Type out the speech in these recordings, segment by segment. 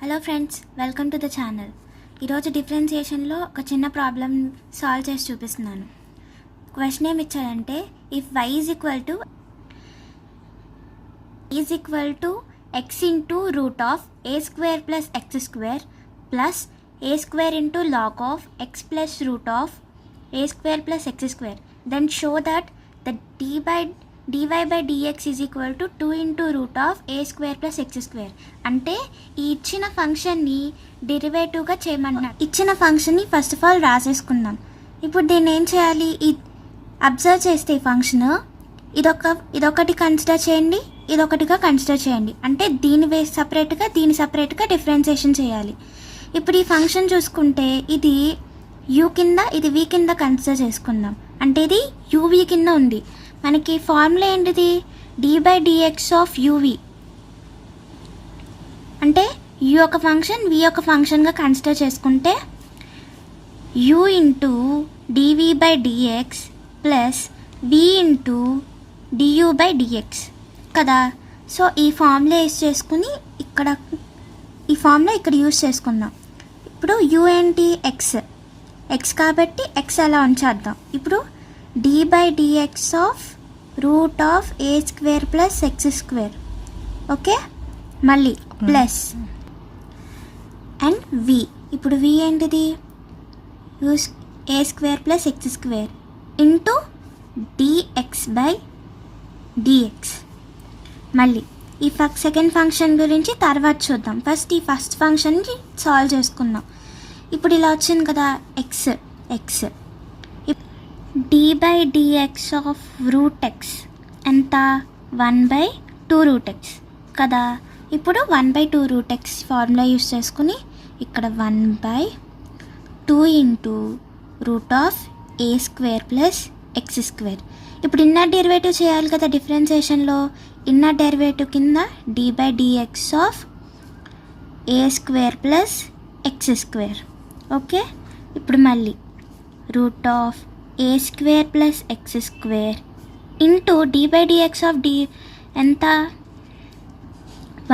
Hello friends, welcome to the channel. ఈరోజు డిఫరెన్సియేషన్లో ఒక చిన్న ప్రాబ్లం సాల్వ్ చేసి చూపిస్తున్నాను. క్వశ్చన్ ఏమి ఇచ్చారంటే, if y is equal to x into root of a square plus x square plus a square into log of x plus root of a square plus x square, then show that the dy by dx is equal to 2 into root of a square plus x square. అంటే ఈ ఇచ్చిన ఫంక్షన్ని డెరివేటివ్గా చేయమన్నారు. ఇచ్చిన ఫంక్షన్ని first of all రాసేసుకుందాం. ఇప్పుడు దీన్ని ఏం చేయాలి? అబ్జర్వ్ చేస్తే ఈ ఫంక్షన్ ఇదొకటి కన్సిడర్ చేయండి, ఇదొకటిగా కన్సిడర్ చేయండి. అంటే దీని సపరేట్గా డిఫరెన్సియేషన్ చేయాలి. ఇప్పుడు ఈ ఫంక్షన్ చూసుకుంటే ఇది u కింద, ఇది v కింద కన్సిడర్ చేసుకుందాం. అంటే ఇది uv కింద ఉంది. మనకి ఫార్ములా ఏంటిది? d by dx of uv. అంటే u ఒక ఫంక్షన్, v ఒక ఫంక్షన్గా కన్సిడర్ చేసుకుంటే u into dv by dx plus v into du by dx కదా. సో ఈ ఫార్ములా యూస్ చేసుకుని ఇక్కడ యూస్ చేసుకుందాం. ఇప్పుడు u ఏంటి? x కాబట్టి x అలా ఉంచేద్దాం. ఇప్పుడు d by dx of root of a square plus x square. Okay, మళ్ళీ ప్లస్ అండ్ v. ఇప్పుడు v ఏంటిది? a square plus x square into dx by dx. మళ్ళీ ఈ సెకండ్ ఫంక్షన్ గురించి తర్వాత చూద్దాం. ఫస్ట్ ఈ ఫస్ట్ ఫంక్షన్కి సాల్వ్ చేసుకుందాం. ఇప్పుడు ఇలా వచ్చింది కదా x. d by dx of root x ఎంత? 1/2 రూట్ x కదా. ఇప్పుడు 1/2 రూట్ x ఫార్ములా యూస్ చేసుకుని ఇక్కడ 1/2 into root of a square plus x square. ఇప్పుడు ఇన్నర్ డెరివేటివ్ చేయాలి కదా డిఫరెన్సియేషన్లో. ఇన్నర్ డెరివేటివ్ కింద d by dx of a square plus x square. Okay, ఇప్పుడు మళ్ళీ route of a square plus x square into d by dx of d ఎంత?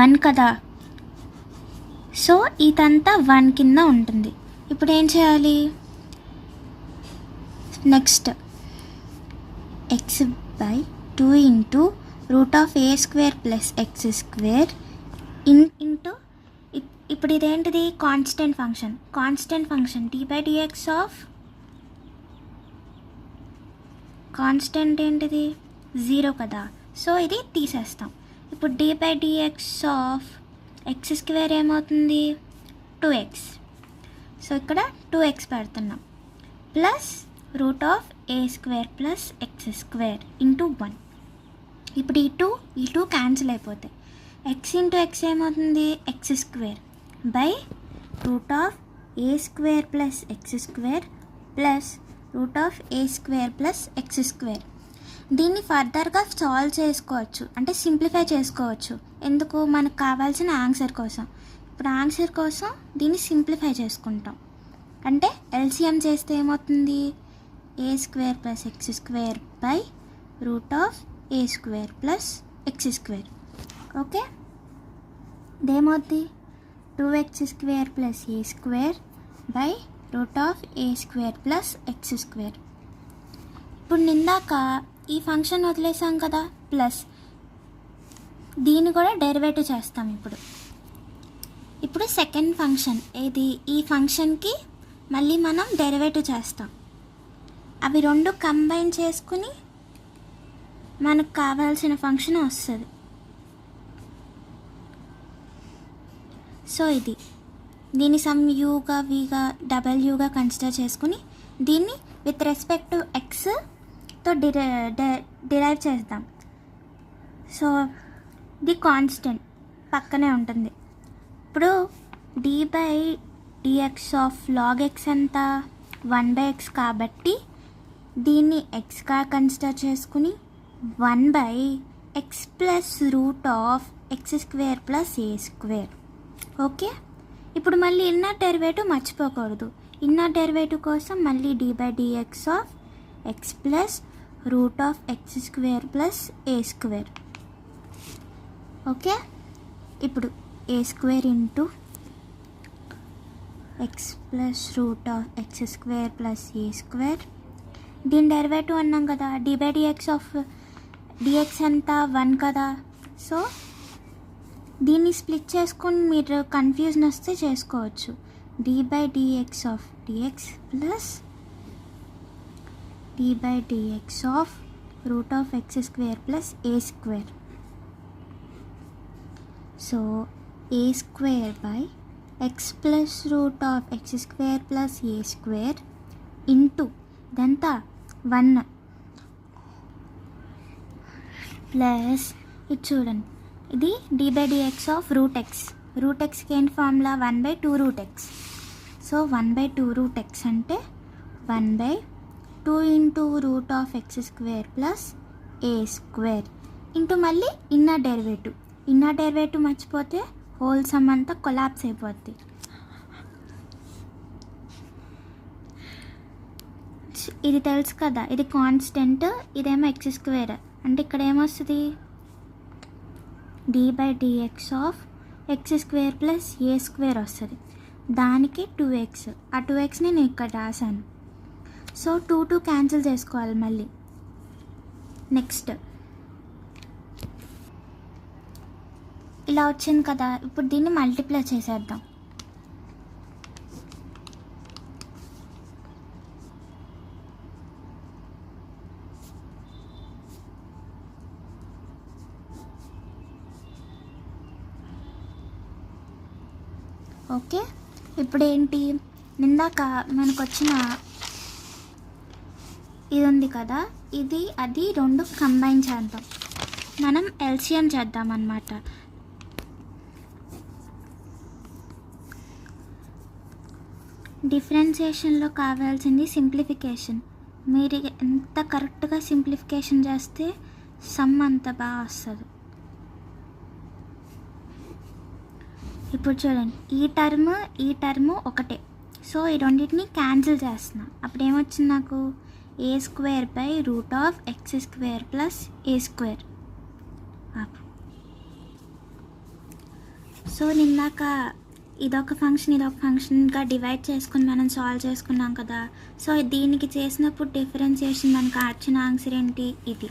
1 కదా. So ఇదంతా 1 కింద ఉంటుంది. ఇప్పుడు ఏం చేయాలి? Next x by 2 into root of a square plus x square into ఇప్పుడు ఇదేంటిది? Constant function d by dx of constant ఏంటిది? 0 కదా. సో ఇది తీసేస్తాం. ఇప్పుడు d by dx of x square ఏమవుతుంది? 2x. సో ఇక్కడ 2x పెడుతున్నాం plus root of a square plus x square into 1. ఇప్పుడు ఈ టూ క్యాన్సిల్ అయిపోతాయి. x ఇంటూ x ఏమవుతుంది? x square by root of a square plus x square plus root of a square plus x square. దీన్ని ఫర్దర్గా solve చేసుకోవచ్చు, అంటే simplify చేసుకోవచ్చు. ఎందుకు? మనకు కావాల్సిన ఆన్సర్ కోసం. ఇప్పుడు ఆన్సర్ కోసం దీన్ని సింప్లిఫై చేసుకుంటాం. అంటే ఎల్సిఎం చేస్తే ఏమవుతుంది? a square plus x square by root of a square plus x square. Okay, ఇదేమవుతుంది? 2x square plus a square by root of a square plus x square. ఇప్పుడు నిందాక ఈ ఫంక్షన్ వదిలేసాం కదా, ప్లస్ దీన్ని కూడా డెరివేటివ్ చేస్తాం. ఇప్పుడు సెకండ్ ఫంక్షన్ ఏది? ఈ ఫంక్షన్కి మళ్ళీ మనం డెరివేటివ్ చేస్తాం. అవి రెండు కంబైన్ చేసుకుని మనకు కావాల్సిన ఫంక్షన్ వస్తుంది. సో దీన్ని సమ్ యూగా, వీగా, డబ్ల్యూగా కన్సిడర్ చేసుకుని దీన్ని విత్ రెస్పెక్ట్ టు ఎక్స్తో డిరైవ్ చేద్దాం. సో ది కాన్స్టెంట్ పక్కనే ఉంటుంది. ఇప్పుడు d by dx of log x ఎంత? 1/x కాబట్టి దీన్ని xగా కన్సిడర్ చేసుకుని 1/x plus root of x square plus a square. Okay, ఇప్పుడు మళ్ళీ ఇన్నర్ డెరివేటివ్ మర్చిపోకూడదు. ఇన్నర్ డెరివేటివ్ కోసం మళ్ళీ d by dx of x plus root of x square plus a square. Okay, ఇప్పుడు a square into x plus root of x square plus a square. దీని derivative అన్నాం కదా, d/dx of dx ఎంత 1 కదా. So దీన్ని split చేసుకొని మీరు confusion వస్తే చేసుకోవచ్చు. d/dx of d x plus d/dx of root of x square plus a square. So a square by x plus root of x square plus a square into ఇదంతా 1 plus ఇది చూడండి, ఇది d/dx of route ఎక్స్కి ఏంటి formula 1/2 root x. So 1/2 root x అంటే 1/2 into root of x square plus a square into మళ్ళీ inner derivative మర్చిపోతే whole some అంతా collapse అయిపోద్ది. ఇది తెలుసు కదా, ఇది కాన్స్టెంట్, ఇదేమో ఎక్స్ స్క్వేర్. అంటే ఇక్కడ ఏమొస్తుంది, d/dx of x square plus a square వస్తుంది. దానికి 2x, ఆ 2xని నేను ఇక్కడ రాశాను. సో 2 క్యాన్సిల్ చేసుకోవాలి మళ్ళీ. నెక్స్ట్ ఇలా వచ్చింది కదా, ఇప్పుడు దీన్ని మల్టిప్లై చేసేద్దాం. ఓకే, ఇప్పుడు ఏంటి, ఇందాక మనకు వచ్చిన ఇది ఉంది కదా, ఇది అది 2 కంబైన్ చేద్దాం. మనం ఎల్సిఎం చేద్దాం అన్నమాట. డిఫరెన్సియేషన్లో కావాల్సింది సింప్లిఫికేషన్. మీరు ఎంత కరెక్ట్గా సింప్లిఫికేషన్ చేస్తే సమ్ అంత బాగా వస్తుంది. ఇప్పుడు చూడండి, ఈ టర్మ్ ఒకటే. సో ఈ రెండింటిని క్యాన్సిల్ చేస్తున్నా. అప్పుడు ఏమొచ్చింది నాకు, a square by root of x square plus a square. So నిన్నాక ఇదొక ఫంక్షన్గా డివైడ్ చేసుకుని మనం సాల్వ్ చేసుకున్నాం కదా. సో దీనికి చేసినప్పుడు డిఫరెన్సియేషన్ మనకు వచ్చిన ఆన్సర్ ఏంటి, ఇది.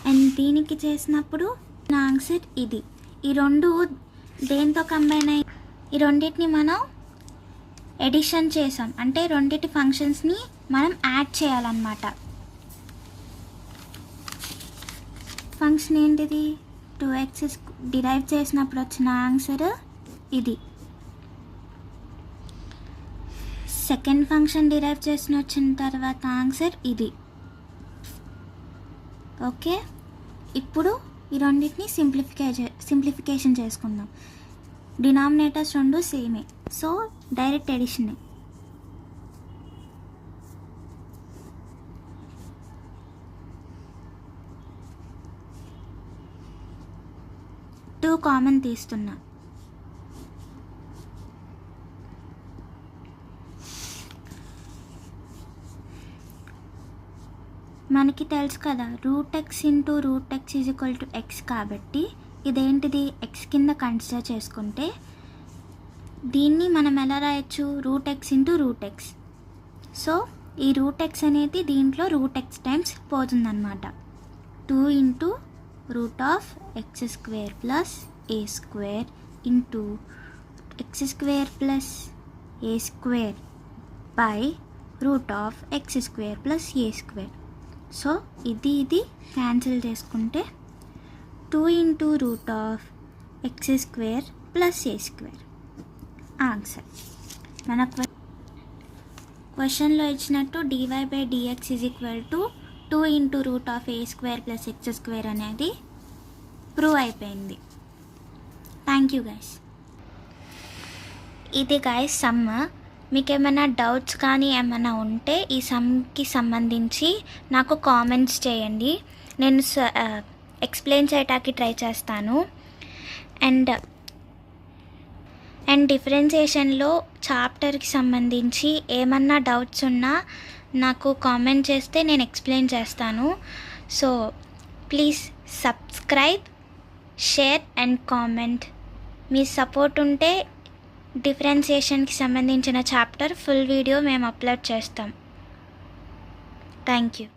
అండ్ దీనికి చేసినప్పుడు నా ఆన్సర్ ఇది. ఈ రెండు దేంతో కంబైన్ అయ్యి, ఈ రెండింటిని మనం ఎడిషన్ చేసాం. అంటే రెండింటి ఫంక్షన్స్ని మనం యాడ్ చేయాలన్నమాట. ఫంక్షన్ ఏంటిది, 2x డిరైవ్ చేసినప్పుడు వచ్చిన ఆన్సర్ ఇది. సెకండ్ ఫంక్షన్ డిరైవ్ చేసిన వచ్చిన తర్వాత ఆన్సర్ ఇది. ఓకే, ఇప్పుడు ఈ రెండింటిని సింప్లిఫికేషన్ చేసుకుందాం. డినామినేటర్స్ 2 సేమే, సో డైరెక్ట్ ఎడిషనే. టూ కామన్ తీస్తున్నా. మనకి తెలుసు కదా, √x into √x is equal to X. కాబట్టి ఇదేంటిది, ఎక్స్ కింద కన్సిడర్ చేసుకుంటే దీన్ని మనం ఎలా రాయొచ్చు, √x ఇంటూ √x. సో ఈ √x అనేది దీంట్లో √x టైమ్స్ పోతుందన్నమాట. 2 into root of x square plus a square into x square plus a square by root of x square plus a square. So ఇది క్యాన్సిల్ చేసుకుంటే 2 into root of x square plus a square answer. మన క్వశ్చన్లో ఇచ్చినట్టు dy/dx is equal to 2 into root of a square plus x square అనేది prove అయిపోయింది. Thank you guys. ఇది guys some. మీకు ఏమైనా డౌట్స్ కానీ ఏమైనా ఉంటే ఈ సమ్కి సంబంధించి నాకు కామెంట్స్ చేయండి, నేను ఎక్స్ప్లెయిన్ చేయడానికి ట్రై చేస్తాను. అండ్ డిఫరెన్సియేషన్లో చాప్టర్కి సంబంధించి ఏమన్నా డౌట్స్ ఉన్నా నాకు కామెంట్ చేస్తే నేను ఎక్స్ప్లెయిన్ చేస్తాను. So please subscribe, share and comment. Me support ఉంటే డిఫరెన్సియేషన్కి సంబంధించిన చాప్టర్ ఫుల్ వీడియో మేము అప్లోడ్ చేస్తాం. Thank you.